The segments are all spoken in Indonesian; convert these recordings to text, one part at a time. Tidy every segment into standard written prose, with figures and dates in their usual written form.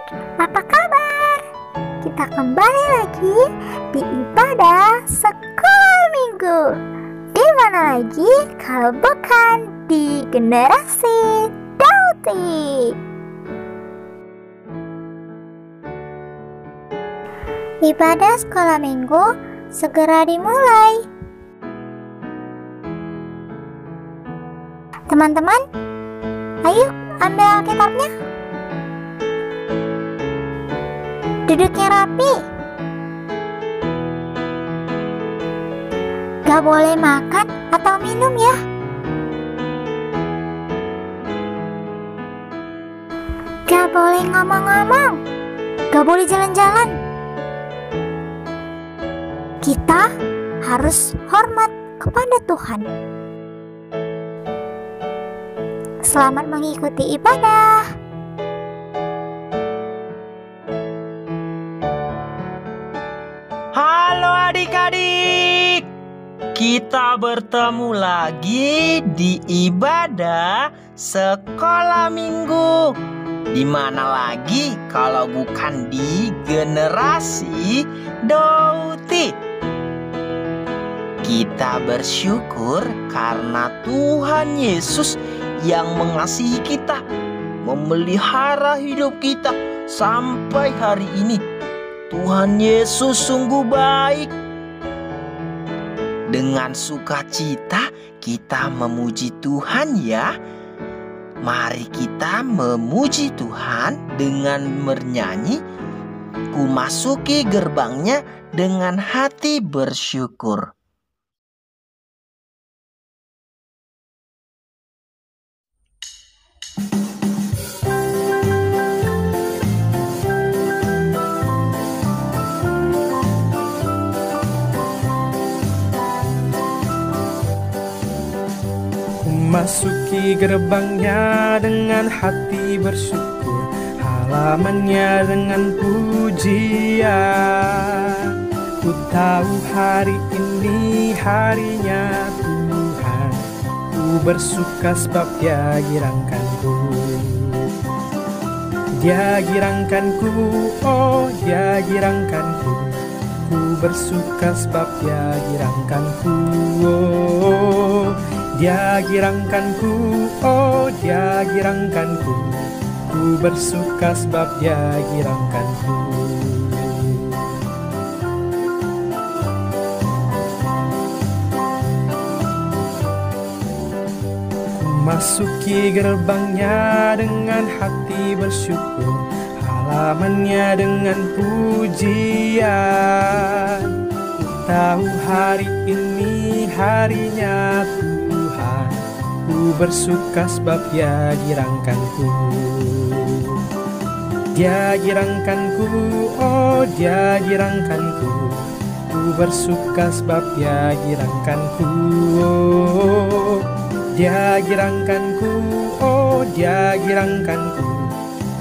Apa kabar? Kita kembali lagi di ibadah sekolah minggu. Di mana lagi kalau bukan di generasi Dauti. Ibadah sekolah minggu segera dimulai. Teman-teman, ayo ambil Alkitabnya. Duduknya rapi. Gak boleh makan atau minum ya. Gak boleh ngomong-ngomong. Gak boleh jalan-jalan. Kita harus hormat kepada Tuhan. Selamat mengikuti ibadah. Halo adik-adik, kita bertemu lagi di ibadah sekolah minggu. Di mana lagi kalau bukan di generasi Dauti. Kita bersyukur karena Tuhan Yesus yang mengasihi kita, memelihara hidup kita sampai hari ini. Tuhan Yesus sungguh baik. Dengan sukacita kita memuji Tuhan ya. Mari kita memuji Tuhan dengan bernyanyi, "Ku masuki gerbangnya dengan hati bersyukur." Masuki gerbangnya dengan hati bersyukur, halamannya dengan pujian. Ku tahu hari ini harinya Tuhan, ku bersuka sebab Dia girangkanku. Dia girangkanku, oh Dia girangkanku. Ku bersuka sebab Dia girangkanku, oh Dia girangkanku, oh Dia girangkanku. Ku bersuka sebab Dia girangkanku. Ku masuki gerbangnya dengan hati bersyukur, halamannya dengan pujian. Ku tahu hari ini harinya Tuhan, ku bersuka sebab Dia girangkanku. Dia girangkanku, oh Dia girangkanku. Ku bersuka sebab Dia girangkanku, oh Dia girangkanku, oh Dia girangkanku.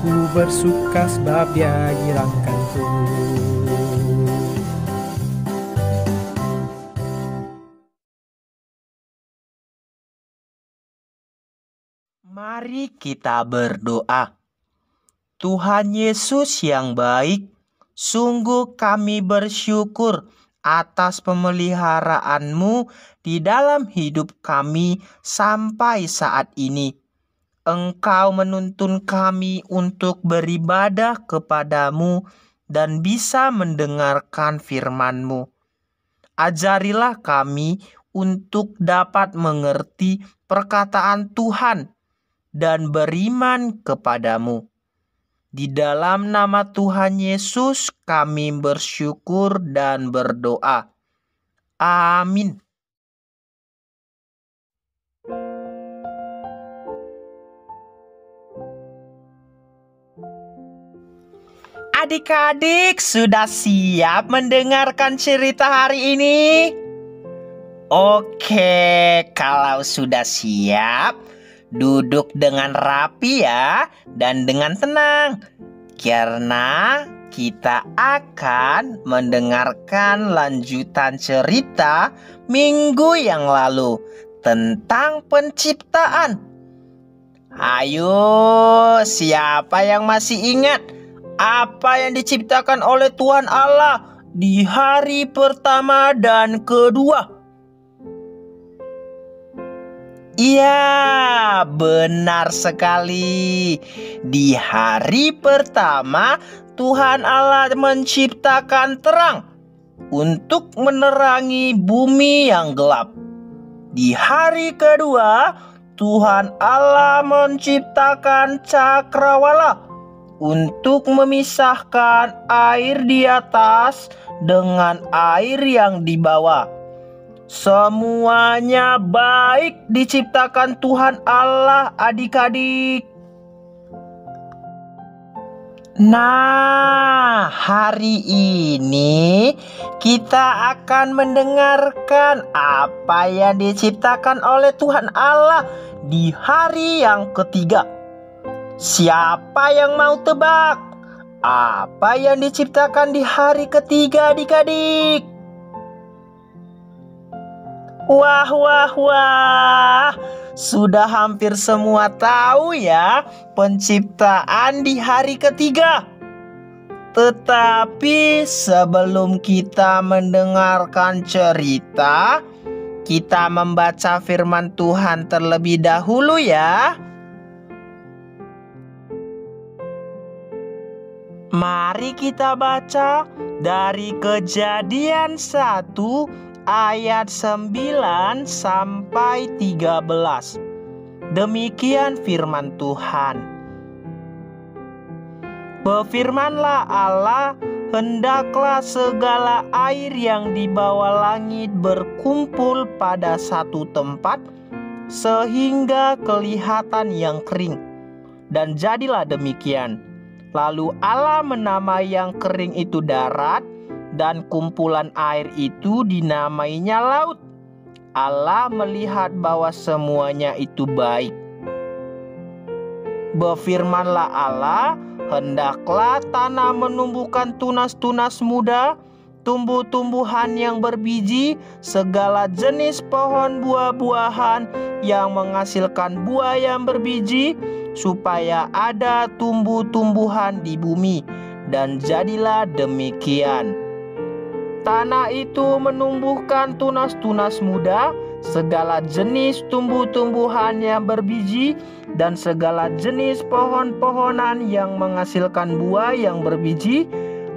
Ku bersuka sebab Dia girangkanku. Mari kita berdoa. Tuhan Yesus yang baik, sungguh kami bersyukur atas pemeliharaanmu di dalam hidup kami sampai saat ini. Engkau menuntun kami untuk beribadah kepadamu dan bisa mendengarkan firman-Mu. Ajarilah kami untuk dapat mengerti perkataan Tuhan dan beriman kepadamu. Di dalam nama Tuhan Yesus kami bersyukur dan berdoa. Amin. Adik-adik sudah siap mendengarkan cerita hari ini? Oke, kalau sudah siap, duduk dengan rapi ya dan dengan tenang. Karena kita akan mendengarkan lanjutan cerita minggu yang lalu tentang penciptaan. Ayo, siapa yang masih ingat? apa yang diciptakan oleh Tuhan Allah di hari pertama dan kedua? Iya, benar sekali. Di hari pertama, Tuhan Allah menciptakan terang untuk menerangi bumi yang gelap. Di hari kedua, Tuhan Allah menciptakan cakrawala untuk memisahkan air di atas dengan air yang di bawah. Semuanya baik diciptakan Tuhan Allah, adik-adik. Nah, hari ini kita akan mendengarkan apa yang diciptakan oleh Tuhan Allah di hari yang ketiga. Siapa yang mau tebak apa yang diciptakan di hari ketiga, adik-adik? Wah, wah, wah. Sudah hampir semua tahu ya penciptaan di hari ketiga. Tetapi sebelum kita mendengarkan cerita, kita membaca firman Tuhan terlebih dahulu ya. Mari kita baca dari Kejadian 1 ayat 9 sampai 13. Demikian firman Tuhan. Berfirmanlah Allah, hendaklah segala air yang di bawah langit berkumpul pada satu tempat, sehingga kelihatan yang kering. Dan jadilah demikian. Lalu Allah menamai yang kering itu darat, dan kumpulan air itu dinamainya laut. Allah melihat bahwa semuanya itu baik. Berfirmanlah Allah, hendaklah tanah menumbuhkan tunas-tunas muda, tumbuh-tumbuhan yang berbiji, segala jenis pohon buah-buahan yang menghasilkan buah yang berbiji, supaya ada tumbuh-tumbuhan di bumi. Dan jadilah demikian. Tanah itu menumbuhkan tunas-tunas muda, segala jenis tumbuh-tumbuhan yang berbiji, dan segala jenis pohon-pohonan yang menghasilkan buah yang berbiji.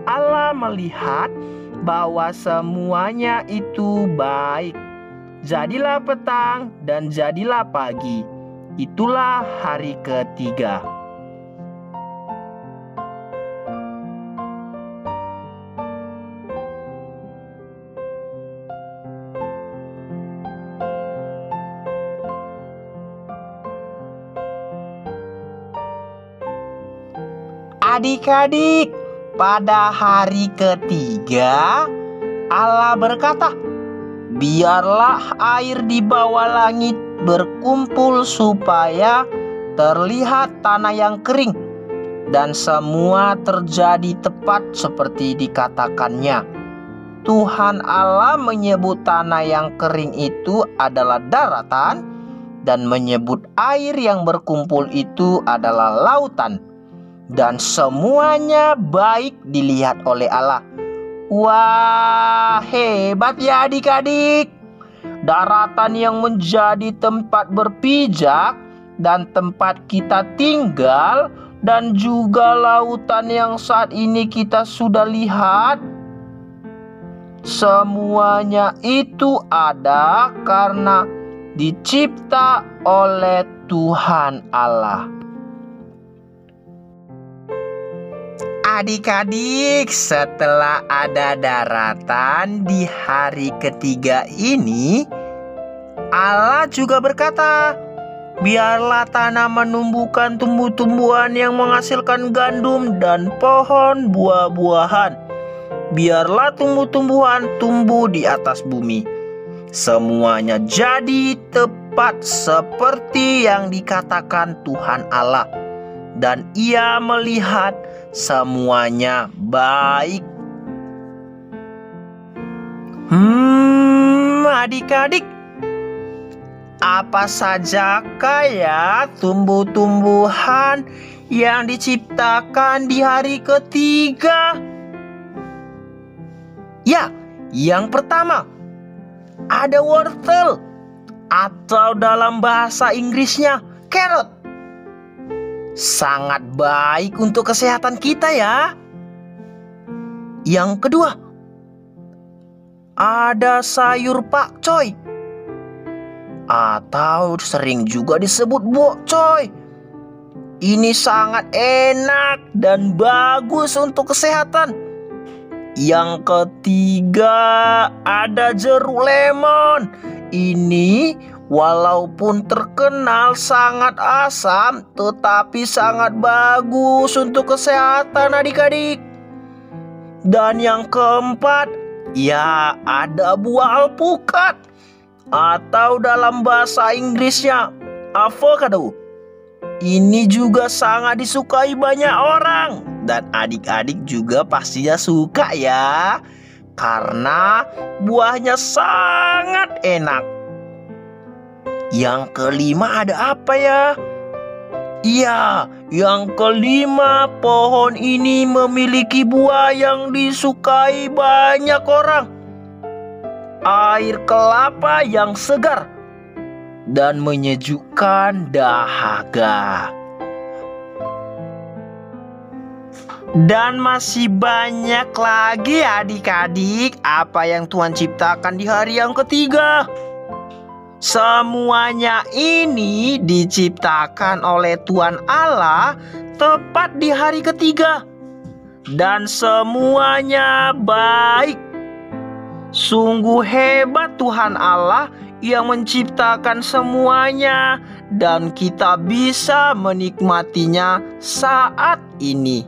Allah melihat bahwa semuanya itu baik. Jadilah petang dan jadilah pagi. Itulah hari ketiga. Adik-adik, pada hari ketiga Allah berkata, biarlah air di bawah langit berkumpul supaya terlihat tanah yang kering. Dan semua terjadi tepat seperti dikatakannya. Tuhan Allah menyebut tanah yang kering itu adalah daratan, dan menyebut air yang berkumpul itu adalah lautan. Dan semuanya baik dilihat oleh Allah. Wah, hebat ya adik-adik. Daratan yang menjadi tempat berpijak dan tempat kita tinggal, dan juga lautan yang saat ini kita sudah lihat. Semuanya itu ada karena dicipta oleh Tuhan Allah. Adik-adik, setelah ada daratan di hari ketiga ini, Allah juga berkata, biarlah tanah menumbuhkan tumbuh-tumbuhan yang menghasilkan gandum dan pohon buah-buahan. Biarlah tumbuh-tumbuhan tumbuh di atas bumi. Semuanya jadi tepat seperti yang dikatakan Tuhan Allah. Dan Ia melihat semuanya baik. Adik-adik, Apa sajakah ya tumbuh-tumbuhan yang diciptakan di hari ketiga? Ya, yang pertama ada wortel atau dalam bahasa Inggrisnya carrot. Sangat baik untuk kesehatan kita ya. Yang kedua, ada sayur pakcoy atau sering juga disebut bokcoy. Ini sangat enak dan bagus untuk kesehatan. Yang ketiga, ada jeruk lemon. Ini walaupun terkenal sangat asam, tetapi sangat bagus untuk kesehatan adik-adik. Dan yang keempat, ya ada buah alpukat atau dalam bahasa Inggrisnya avocado. Ini juga sangat disukai banyak orang dan adik-adik juga pastinya suka ya, karena buahnya sangat enak. Yang kelima ada apa ya? Iya, yang kelima, pohon ini memiliki buah yang disukai banyak orang. Air kelapa yang segar dan menyejukkan dahaga. Dan masih banyak lagi adik-adik apa yang Tuhan ciptakan di hari yang ketiga. Semuanya ini diciptakan oleh Tuhan Allah tepat di hari ketiga. Dan semuanya baik. Sungguh hebat Tuhan Allah yang menciptakan semuanya dan kita bisa menikmatinya saat ini.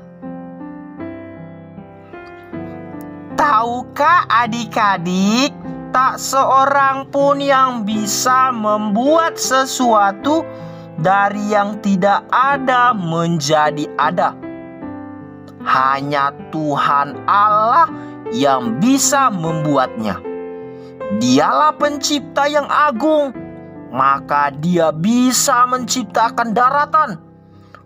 Tahukah adik-adik, tak seorang pun yang bisa membuat sesuatu dari yang tidak ada menjadi ada. Hanya Tuhan Allah yang bisa membuatnya. Dialah pencipta yang agung, maka Dia bisa menciptakan daratan,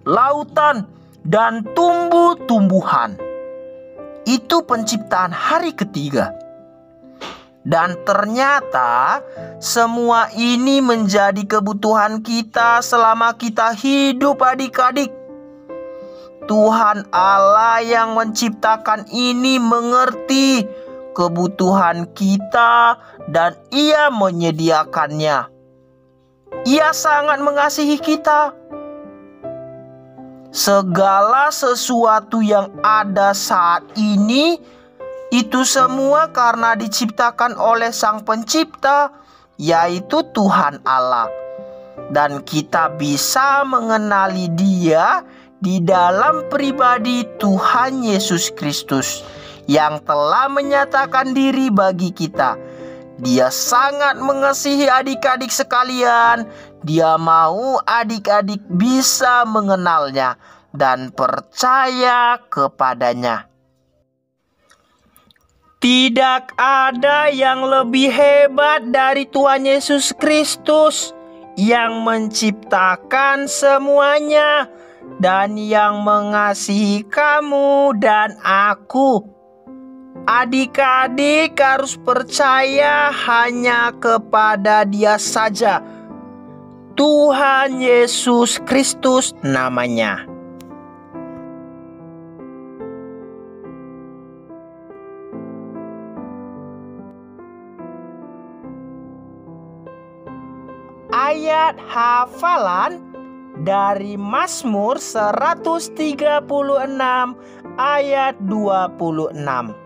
lautan, dan tumbuh-tumbuhan. Itu penciptaan hari ketiga. Dan ternyata semua ini menjadi kebutuhan kita selama kita hidup adik-adik. Tuhan Allah yang menciptakan ini mengerti kebutuhan kita dan Ia menyediakannya. Ia sangat mengasihi kita. Segala sesuatu yang ada saat ini itu semua karena diciptakan oleh Sang Pencipta, yaitu Tuhan Allah. Dan kita bisa mengenali Dia di dalam pribadi Tuhan Yesus Kristus yang telah menyatakan diri bagi kita. Dia sangat mengasihi adik-adik sekalian. Dia mau adik-adik bisa mengenalnya dan percaya kepadanya. Tidak ada yang lebih hebat dari Tuhan Yesus Kristus yang menciptakan semuanya dan yang mengasihi kamu dan aku. Adik-adik harus percaya hanya kepada Dia saja. Tuhan Yesus Kristus namanya. Ayat hafalan dari Mazmur 136 ayat 26.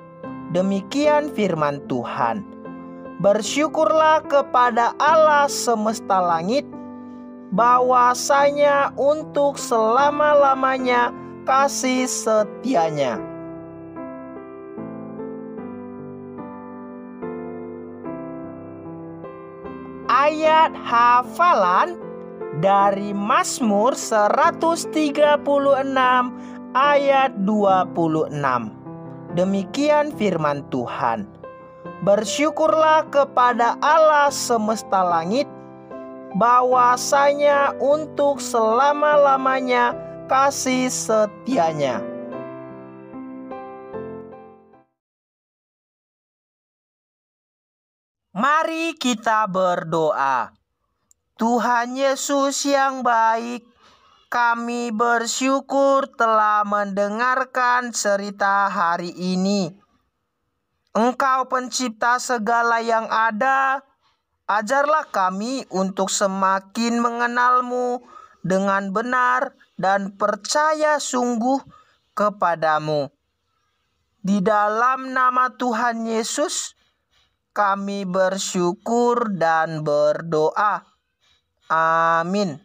Demikian firman Tuhan. Bersyukurlah kepada Allah semesta langit, bahwasanya untuk selama-lamanya kasih setianya. Ayat hafalan dari Mazmur 136 ayat 26. Demikian firman Tuhan. Bersyukurlah kepada Allah semesta langit, bahwasanya untuk selama-lamanya kasih setianya. Mari kita berdoa. Tuhan Yesus yang baik, kami bersyukur telah mendengarkan cerita hari ini. Engkau pencipta segala yang ada, ajarlah kami untuk semakin mengenal-Mu dengan benar dan percaya sungguh kepadamu. Di dalam nama Tuhan Yesus, kami bersyukur dan berdoa. Amin.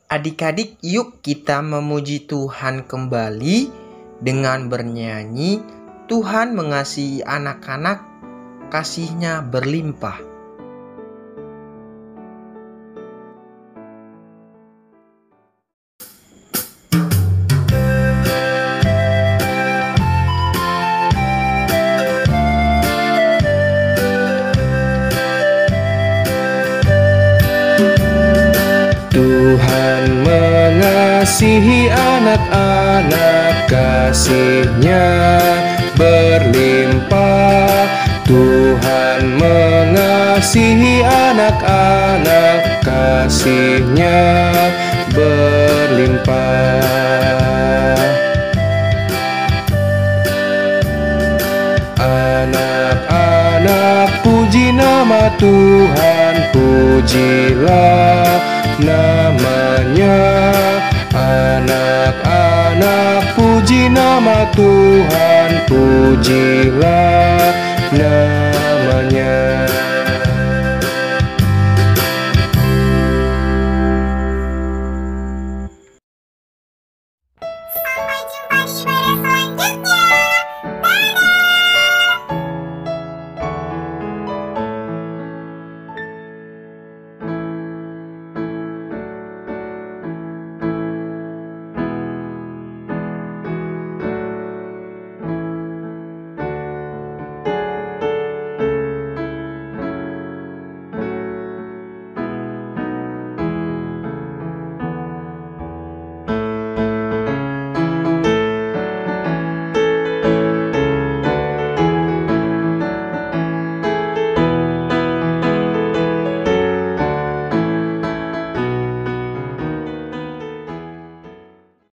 Adik-adik, yuk kita memuji Tuhan kembali dengan bernyanyi Tuhan mengasihi anak-anak, kasih-Nya berlimpah. Tuhan mengasihi anak-anak, kasih-Nya berlimpah. Tuhan mengasihi anak-anak, kasih-Nya berlimpah. Anak-anak, puji nama Tuhan, pujilah namanya. Anak-anak, puji nama Tuhan, pujilah